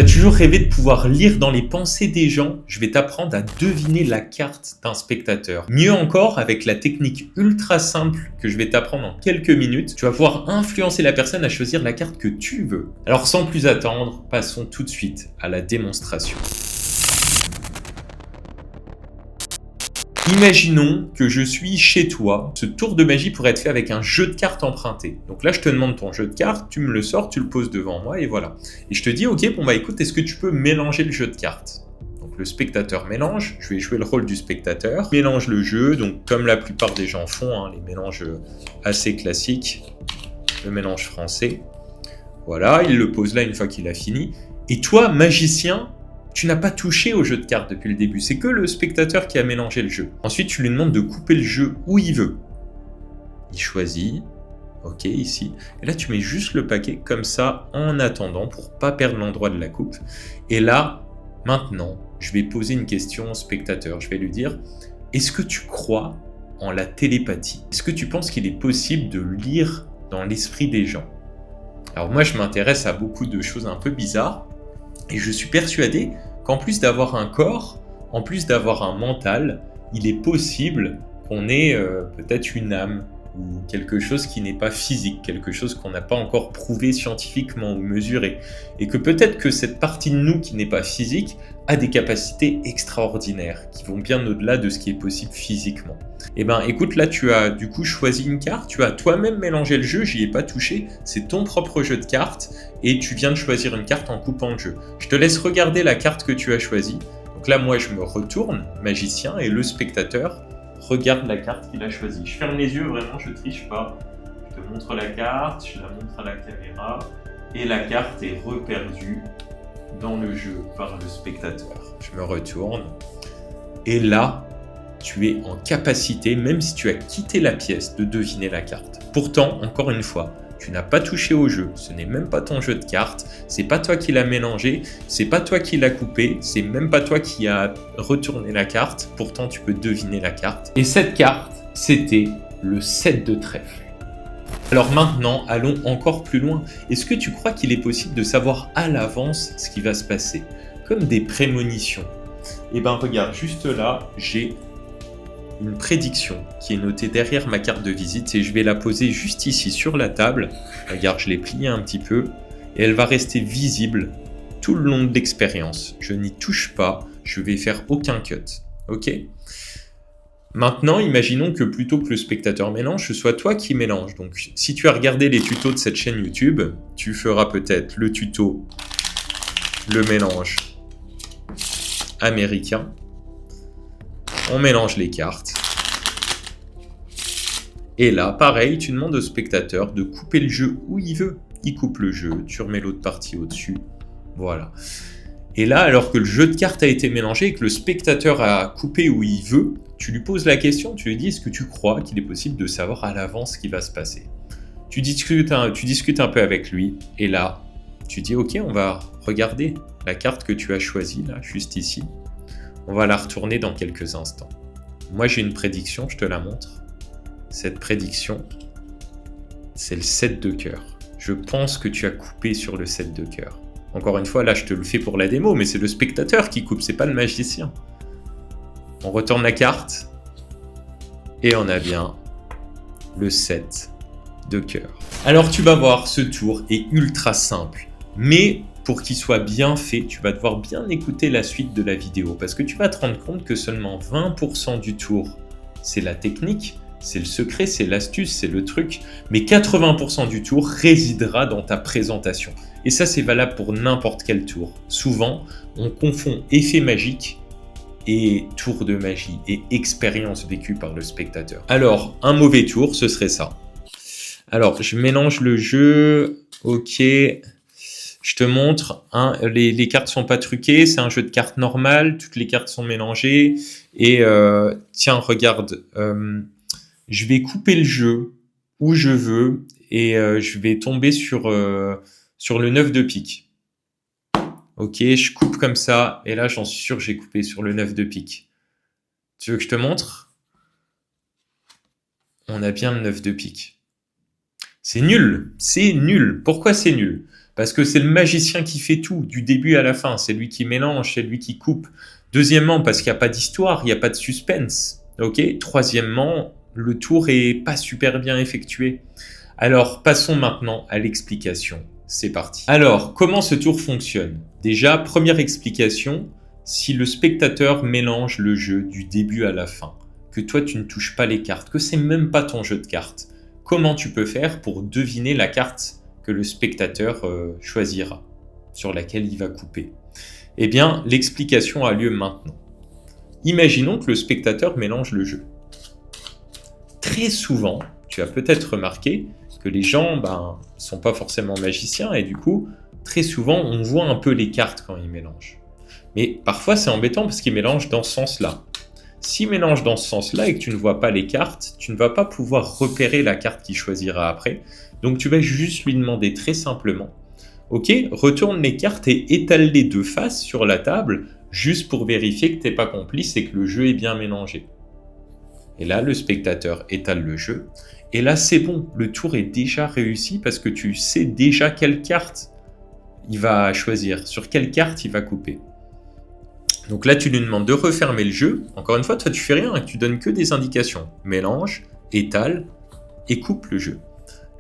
toujours rêvé de pouvoir lire dans les pensées des gens? Je vais t'apprendre à deviner la carte d'un spectateur. Mieux encore, avec la technique ultra simple que je vais t'apprendre en quelques minutes, tu vas pouvoir influencer la personne à choisir la carte que tu veux. Alors sans plus attendre, passons tout de suite à la démonstration. Imaginons que je suis chez toi. Ce tour de magie pourrait être fait avec un jeu de cartes emprunté. Donc là, je te demande ton jeu de cartes, tu me le sors, tu le poses devant moi et voilà. Et je te dis, ok, bon bah écoute, est-ce que tu peux mélanger le jeu de cartes? Donc le spectateur mélange, je vais jouer le rôle du spectateur. Mélange le jeu, donc comme la plupart des gens font, les mélanges assez classiques. Le mélange français. Voilà, il le pose là une fois qu'il a fini. Et toi, magicien, tu n'as pas touché au jeu de cartes depuis le début, c'est que le spectateur qui a mélangé le jeu. Ensuite, tu lui demandes de couper le jeu où il veut. Il choisit, ok, ici. Et là, tu mets juste le paquet comme ça, en attendant, pour pas perdre l'endroit de la coupe. Et là, maintenant, je vais poser une question au spectateur. Je vais lui dire, est-ce que tu crois en la télépathie? Est-ce que tu penses qu'il est possible de lire dans l'esprit des gens? Alors moi, je m'intéresse à beaucoup de choses un peu bizarres. Et je suis persuadé qu'en plus d'avoir un corps, en plus d'avoir un mental, il est possible qu'on ait peut-être une âme ou quelque chose qui n'est pas physique, quelque chose qu'on n'a pas encore prouvé scientifiquement ou mesuré. Et que peut-être que cette partie de nous qui n'est pas physique a des capacités extraordinaires, qui vont bien au-delà de ce qui est possible physiquement. Eh ben écoute, là tu as du coup choisi une carte, tu as toi-même mélangé le jeu, j'y ai pas touché, c'est ton propre jeu de cartes et tu viens de choisir une carte en coupant le jeu. Je te laisse regarder la carte que tu as choisie. Donc là moi je me retourne, magicien, et le spectateur regarde la carte qu'il a choisie. Je ferme les yeux, vraiment je triche pas. Je te montre la carte, je la montre à la caméra et la carte est reperdue dans le jeu par le spectateur. Je me retourne et là, tu es en capacité, même si tu as quitté la pièce, de deviner la carte. Pourtant, encore une fois, tu n'as pas touché au jeu, ce n'est même pas ton jeu de cartes, c'est pas toi qui l'as mélangé, c'est pas toi qui l'as coupé, c'est même pas toi qui as retourné la carte, pourtant tu peux deviner la carte. Et cette carte, c'était le 7 de trèfle. Alors maintenant, allons encore plus loin. Est-ce que tu crois qu'il est possible de savoir à l'avance ce qui va se passer? Comme des prémonitions. Eh ben regarde, juste là, j'ai une prédiction qui est notée derrière ma carte de visite et je vais la poser juste ici sur la table. Regarde, je l'ai pliée un petit peu et elle va rester visible tout le long de l'expérience. Je n'y touche pas, je vais faire aucun cut. Ok? Maintenant, imaginons que plutôt que le spectateur mélange, ce soit toi qui mélange. Donc, si tu as regardé les tutos de cette chaîne YouTube, tu feras peut-être le tuto, le mélange américain. On mélange les cartes. Et là, pareil, tu demandes au spectateur de couper le jeu où il veut. Il coupe le jeu, tu remets l'autre partie au-dessus. Voilà. Et là, alors que le jeu de cartes a été mélangé et que le spectateur a coupé où il veut, tu lui poses la question, tu lui dis, est-ce que tu crois qu'il est possible de savoir à l'avance ce qui va se passer? Tu discutes un peu avec lui, et là, tu dis, ok, on va regarder la carte que tu as choisie, là, juste ici. On va la retourner dans quelques instants. Moi, j'ai une prédiction, je te la montre. Cette prédiction, c'est le 7 de cœur. Je pense que tu as coupé sur le 7 de cœur. Encore une fois, là, je te le fais pour la démo, mais c'est le spectateur qui coupe, c'est pas le magicien. On retourne la carte, et on a bien le 7 de cœur. Alors, tu vas voir, ce tour est ultra simple, mais pour qu'il soit bien fait, tu vas devoir bien écouter la suite de la vidéo, parce que tu vas te rendre compte que seulement 20% du tour, c'est la technique, c'est le secret, c'est l'astuce, c'est le truc, mais 80% du tour résidera dans ta présentation. Et ça, c'est valable pour n'importe quel tour. Souvent, on confond effet magique et tour de magie et expérience vécue par le spectateur. Alors, un mauvais tour, ce serait ça. Alors, je mélange le jeu, ok, je te montre, les cartes sont pas truquées, c'est un jeu de cartes normal, toutes les cartes sont mélangées, et tiens, regarde, je vais couper le jeu où je veux, et je vais tomber sur le 9 de pique. Ok, je coupe comme ça, et là j'en suis sûr que j'ai coupé sur le 9 de pique. Tu veux que je te montre? On a bien le 9 de pique. C'est nul, c'est nul. Pourquoi c'est nul? Parce que c'est le magicien qui fait tout, du début à la fin. C'est lui qui mélange, c'est lui qui coupe. Deuxièmement, parce qu'il n'y a pas d'histoire, il n'y a pas de suspense. Ok. Troisièmement, le tour est pas super bien effectué. Alors, passons maintenant à l'explication. C'est parti. Alors, comment ce tour fonctionne? Déjà, première explication, si le spectateur mélange le jeu du début à la fin, que toi tu ne touches pas les cartes, que c'est même pas ton jeu de cartes, comment tu peux faire pour deviner la carte que le spectateur choisira, sur laquelle il va couper? Eh bien, l'explication a lieu maintenant. Imaginons que le spectateur mélange le jeu. Très souvent, tu as peut-être remarqué que les gens sont pas forcément magiciens et du coup, très souvent, on voit un peu les cartes quand ils mélangent. Mais parfois, c'est embêtant parce qu'ils mélangent dans ce sens-là. S'il mélange dans ce sens-là et que tu ne vois pas les cartes, tu ne vas pas pouvoir repérer la carte qu'il choisira après. Donc tu vas juste lui demander très simplement, ok, retourne les cartes et étale-les de face sur la table, juste pour vérifier que tu n'es pas complice et que le jeu est bien mélangé. Et là, le spectateur étale le jeu. Et là, c'est bon, le tour est déjà réussi parce que tu sais déjà quelle carte il va choisir, sur quelle carte il va couper. Donc là, tu lui demandes de refermer le jeu. Encore une fois, toi, tu fais rien, tu donnes que des indications. Mélange, étale et coupe le jeu.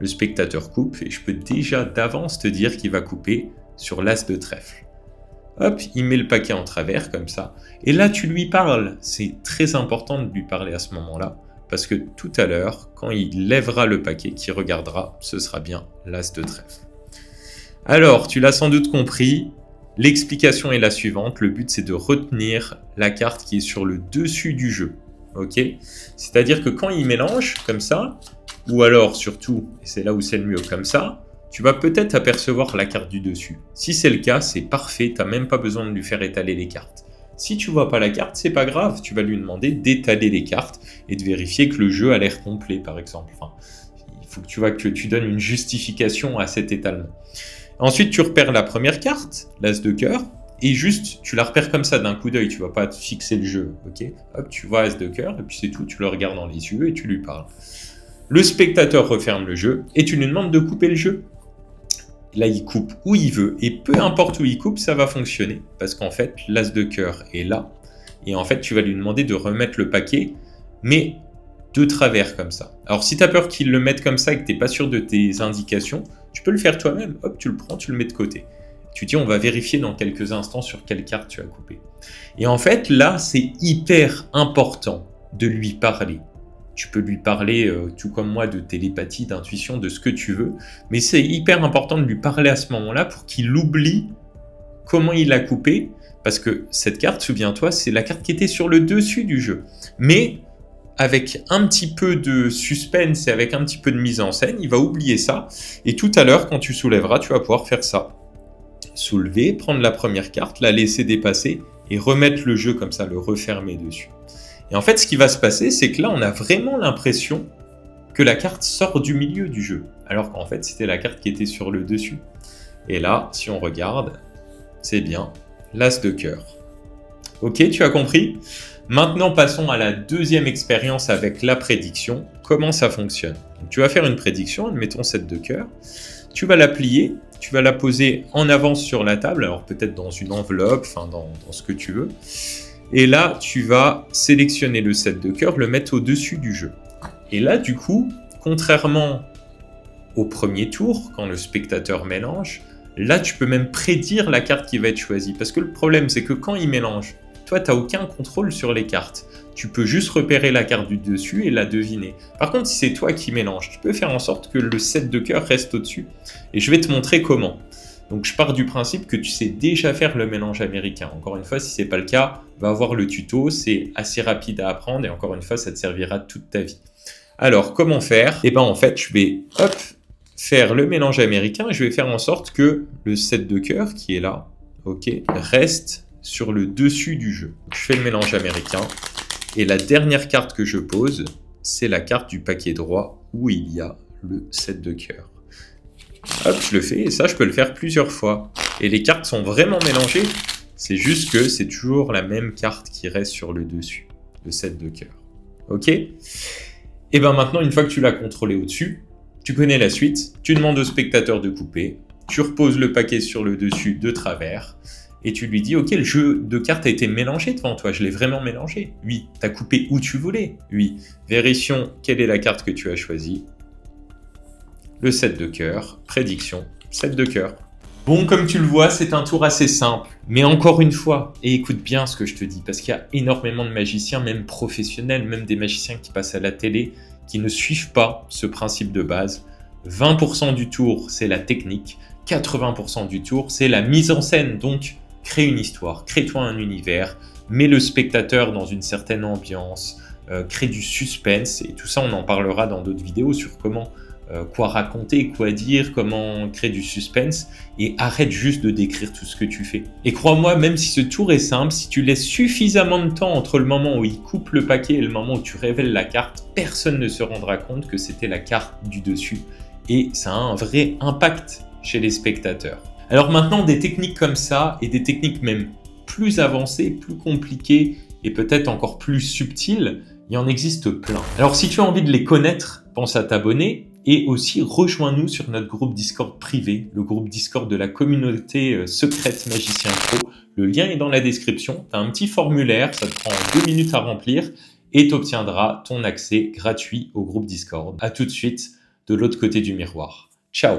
Le spectateur coupe et je peux déjà d'avance te dire qu'il va couper sur l'as de trèfle. Hop, il met le paquet en travers comme ça. Et là, tu lui parles. C'est très important de lui parler à ce moment-là. Parce que tout à l'heure, quand il lèvera le paquet, qu'il regardera, ce sera bien l'as de trèfle. Alors, tu l'as sans doute compris. L'explication est la suivante. Le but, c'est de retenir la carte qui est sur le dessus du jeu. Ok? C'est-à-dire que quand il mélange comme ça, ou alors surtout, et c'est là où c'est le mieux, comme ça, tu vas peut-être apercevoir la carte du dessus. Si c'est le cas, c'est parfait, tu n'as même pas besoin de lui faire étaler les cartes. Si tu vois pas la carte, c'est pas grave, tu vas lui demander d'étaler les cartes et de vérifier que le jeu a l'air complet, par exemple. Enfin, il faut que tu donnes une justification à cet étalement. Ensuite, tu repères la première carte, l'as de cœur, et juste, tu la repères comme ça d'un coup d'œil, tu vas pas te fixer le jeu, ok? Hop, tu vois as de cœur, et puis c'est tout, tu le regardes dans les yeux et tu lui parles. Le spectateur referme le jeu, et tu lui demandes de couper le jeu. Là, il coupe où il veut, et peu importe où il coupe, ça va fonctionner, parce qu'en fait, l'as de cœur est là, et en fait, tu vas lui demander de remettre le paquet, mais de travers comme ça. Alors, si tu as peur qu'il le mette comme ça et que tu n'es pas sûr de tes indications, tu peux le faire toi-même. Hop, tu le prends, tu le mets de côté. Tu dis, on va vérifier dans quelques instants sur quelle carte tu as coupé. Et en fait, là, c'est hyper important de lui parler. Tu peux lui parler, tout comme moi, de télépathie, d'intuition, de ce que tu veux. Mais c'est hyper important de lui parler à ce moment-là pour qu'il oublie comment il a coupé. Parce que cette carte, souviens-toi, c'est la carte qui était sur le dessus du jeu. Mais avec un petit peu de suspense et avec un petit peu de mise en scène, il va oublier ça. Et tout à l'heure, quand tu soulèveras, tu vas pouvoir faire ça. Soulever, prendre la première carte, la laisser dépasser et remettre le jeu comme ça, le refermer dessus. Et en fait, ce qui va se passer, c'est que là, on a vraiment l'impression que la carte sort du milieu du jeu, alors qu'en fait, c'était la carte qui était sur le dessus. Et là, si on regarde, c'est bien l'as de cœur. Ok, tu as compris ? Maintenant, passons à la deuxième expérience avec la prédiction. Comment ça fonctionne ? Donc, tu vas faire une prédiction, admettons 7 de cœur. Tu vas la plier, tu vas la poser en avance sur la table, alors peut-être dans une enveloppe, enfin dans ce que tu veux. Et là, tu vas sélectionner le 7 de cœur, le mettre au-dessus du jeu. Et là, du coup, contrairement au premier tour, quand le spectateur mélange, là, tu peux même prédire la carte qui va être choisie. Parce que le problème, c'est que quand il mélange, toi, tu n'as aucun contrôle sur les cartes. Tu peux juste repérer la carte du dessus et la deviner. Par contre, si c'est toi qui mélanges, tu peux faire en sorte que le 7 de cœur reste au-dessus. Et je vais te montrer comment. Donc, je pars du principe que tu sais déjà faire le mélange américain. Encore une fois, si ce n'est pas le cas, va voir le tuto. C'est assez rapide à apprendre et encore une fois, ça te servira toute ta vie. Alors, comment faire ? Eh bien, en fait, je vais faire le mélange américain et je vais faire en sorte que le 7 de cœur qui est là, reste sur le dessus du jeu. Je fais le mélange américain et la dernière carte que je pose, c'est la carte du paquet droit où il y a le 7 de cœur. Hop, je le fais et ça, je peux le faire plusieurs fois. Et les cartes sont vraiment mélangées. C'est juste que c'est toujours la même carte qui reste sur le dessus, le 7 de cœur. Ok ? Et bien maintenant, une fois que tu l'as contrôlé au-dessus, Tu connais la suite, tu demandes au spectateur de couper, tu reposes le paquet sur le dessus de travers, et tu lui dis « Ok, le jeu de cartes a été mélangé devant toi, je l'ai vraiment mélangé. Oui, tu as coupé où tu voulais. Oui, vérifions quelle est la carte que tu as choisie. Le 7 de cœur, prédiction, 7 de cœur. » Bon, comme tu le vois, c'est un tour assez simple. Mais encore une fois, et écoute bien ce que je te dis, parce qu'il y a énormément de magiciens, même professionnels, même des magiciens qui passent à la télé, qui ne suivent pas ce principe de base. 20% du tour, c'est la technique. 80% du tour, c'est la mise en scène. Donc, crée une histoire, crée-toi un univers, mets le spectateur dans une certaine ambiance, crée du suspense. Et tout ça, on en parlera dans d'autres vidéos sur comment quoi raconter, quoi dire, comment créer du suspense, et arrête juste de décrire tout ce que tu fais. Et crois-moi, même si ce tour est simple, si tu laisses suffisamment de temps entre le moment où il coupe le paquet et le moment où tu révèles la carte, personne ne se rendra compte que c'était la carte du dessus, et ça a un vrai impact chez les spectateurs. Alors maintenant, des techniques comme ça, et des techniques même plus avancées, plus compliquées, et peut-être encore plus subtiles, il y en existe plein. Alors si tu as envie de les connaître, pense à t'abonner, et aussi rejoins-nous sur notre groupe Discord privé, le groupe Discord de la communauté secrète Magicien Pro. Le lien est dans la description. Tu as un petit formulaire, ça te prend 2 minutes à remplir et tu obtiendras ton accès gratuit au groupe Discord. À tout de suite de l'autre côté du miroir. Ciao!